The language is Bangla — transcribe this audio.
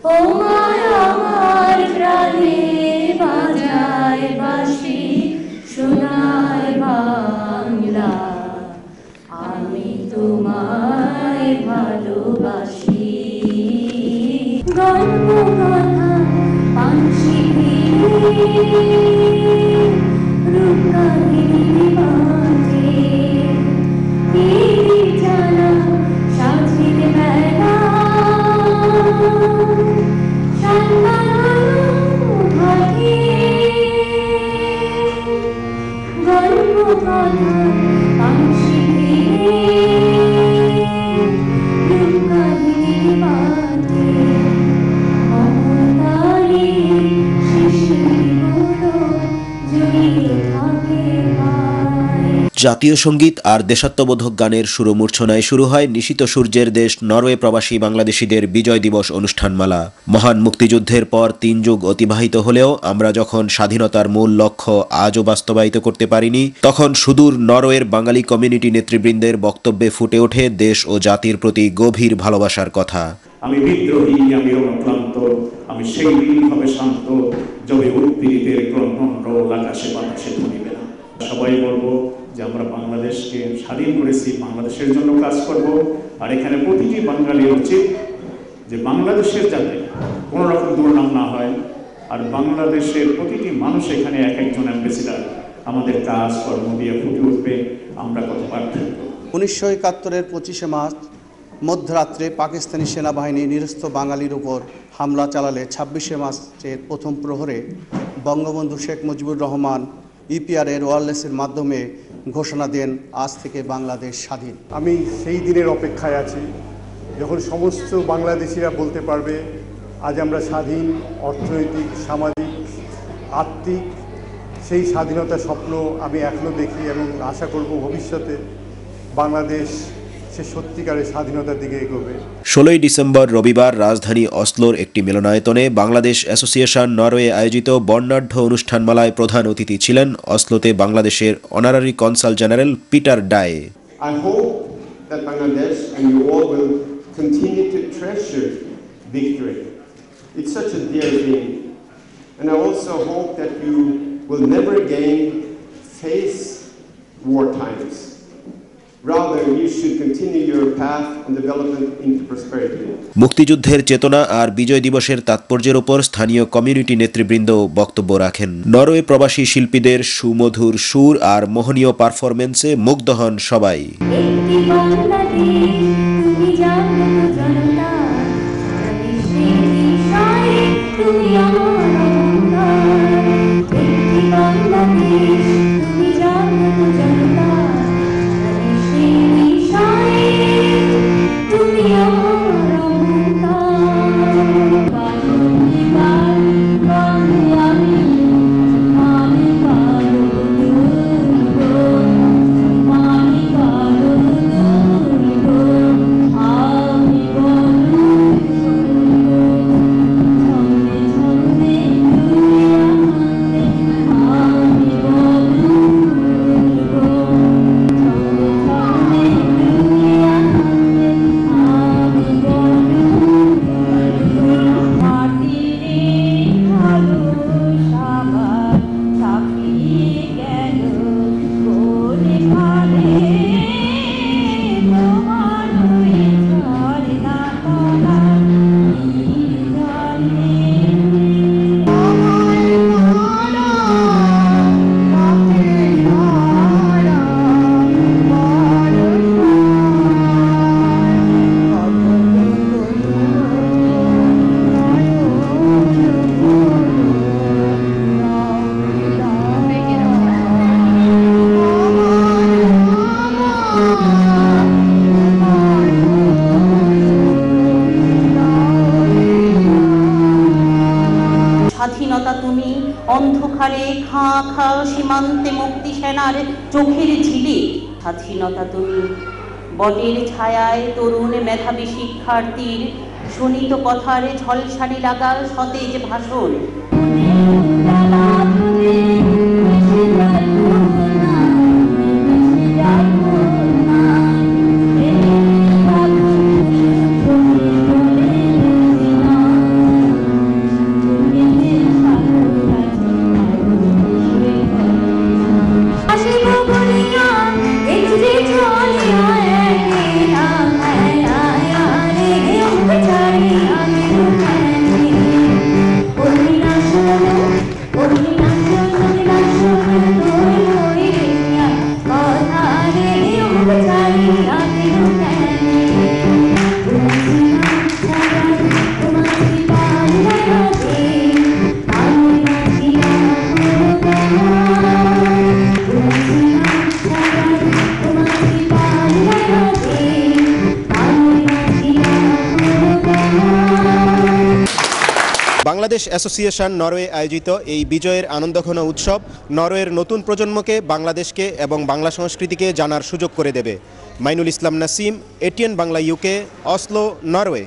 ও মায়া আমার প্রাণে বাজায় বাঁশি সোনার বাংলা, আমি তোমায় ভালোবাসি। গল্প কথা পাঞ্চি রূপকাহিনী মাঝে টিভি জানা সাজিদ মেলা সান্তানো ঘাটে গল্প কথা পাঞ্চি রূপকাহিনী মাঝে মমতারি শিশিরগুলো জড়িয়ে থাকে পায়। জাতীয় সঙ্গীত আর দেশাত্মবোধক গানের সুরমূর্ছনায় শুরু হয় নিশীত সূর্যের দেশ নরওয়ে প্রবাসী বাংলাদেশিদের বিজয় দিবস অনুষ্ঠানমালা। মহান মুক্তিযুদ্ধের পর ৩ যুগ অতিবাহিত হলেও আমরা যখন স্বাধীনতার মূল লক্ষ্য আজও বাস্তবায়িত করতে পারিনি, তখন সুদূর নরওয়ের বাঙালি কমিউনিটি নেতৃবৃন্দের বক্তব্যে ফুটে ওঠে দেশ ও জাতির প্রতি গভীর ভালোবাসার কথা। আমি বিদ্রোহী, আমি অনুক্লান্ত, আমি সেই দিনভাবে শান্ত, যবে উৎপীড়িতের ক্রন্দন রোল আকাশে বাতাসে ধরিবে না। সবাই বলবো যে আমরা বাংলাদেশকে স্বাধীন করেছি, বাংলাদেশের জন্য কাজ করব। আর এখানে প্রতিটি বাঙালির উচিত যে বাংলাদেশের যাতে কোনো রকম দুর্নাম না হয়, আর বাংলাদেশের প্রতিটি মানুষ এখানে এক একজন অ্যাম্বাসিডার আমাদের কাজ কর্ম দিয়ে ফুটে উঠবে। আমরা কত পার্থক্য। 1971-এর 25শে মার্চ মধ্যরাত্রে পাকিস্তানি সেনাবাহিনী নিরস্ত বাঙালির উপর হামলা চালালে 26শে মার্চের প্রথম প্রহরে বঙ্গবন্ধু শেখ মুজিবুর রহমান ইপিআরের ওয়্যারলেসের মাধ্যমে ঘোষণা দেন আজ থেকে বাংলাদেশ স্বাধীন। আমি সেই দিনের অপেক্ষায় আছি যখন সমস্ত বাংলাদেশিরা বলতে পারবে আজ আমরা স্বাধীন, অর্থনৈতিক, সামাজিক, আর্থিক সেই স্বাধীনতার স্বপ্ন আমি এখনও দেখি এবং আশা করব ভবিষ্যতে বাংলাদেশ সে সত্যিকারের স্বাধীনতার দিকে এগোবে। 16 ডিসেম্বর রবিবার রাজধানী অসলোর একটি মিলনায়তনে বাংলাদেশ অ্যাসোসিয়েশন নরওয়ে আয়োজিত বর্ণাঢ্য অনুষ্ঠানমালায় প্রধান অতিথি ছিলেন অসলোতে বাংলাদেশের অনারারি কনসাল জেনারেল পিটার ডায়ে। I hope that Bangladesh and you all will continue to treasure victory. It's such a dear thing. And I also hope that you will never again face war times. Rather, you should continue your path and development into prosperity. মুক্তিযুদ্ধের চেতনা আর বিজয় দিবসের তাৎপর্যের উপর স্থানীয় কমিউনিটি নেতৃবৃন্দ বক্তব্য রাখেন। নরওয়ে প্রবাসী শিল্পীদের সুমধুর সুর আর মোহনীয় পারফরমেন্সে মুগ্ধ হন সবাই। স্বাধীনতা তুমি অন্ধকারে খাঁ খাঁ সীমান্তে মুক্তি সেনার চোখের ঝিলে। স্বাধীনতা তুমি বটের ছায়ায় তরুণ মেধাবী শিক্ষার্থীর শোনিত কথার ঝলসানি লাগা সতেজ ভাষণ। বাংলাদেশ অ্যাসোসিয়েশন নরওয়ে আয়োজিত এই বিজয়ের আনন্দঘন উৎসব নরওয়ের নতুন প্রজন্মকে বাংলাদেশকে এবং বাংলা সংস্কৃতিকে জানার সুযোগ করে দেবে। Mainul Islam Nasim, ATN Bangla UK, Oslo, Norway.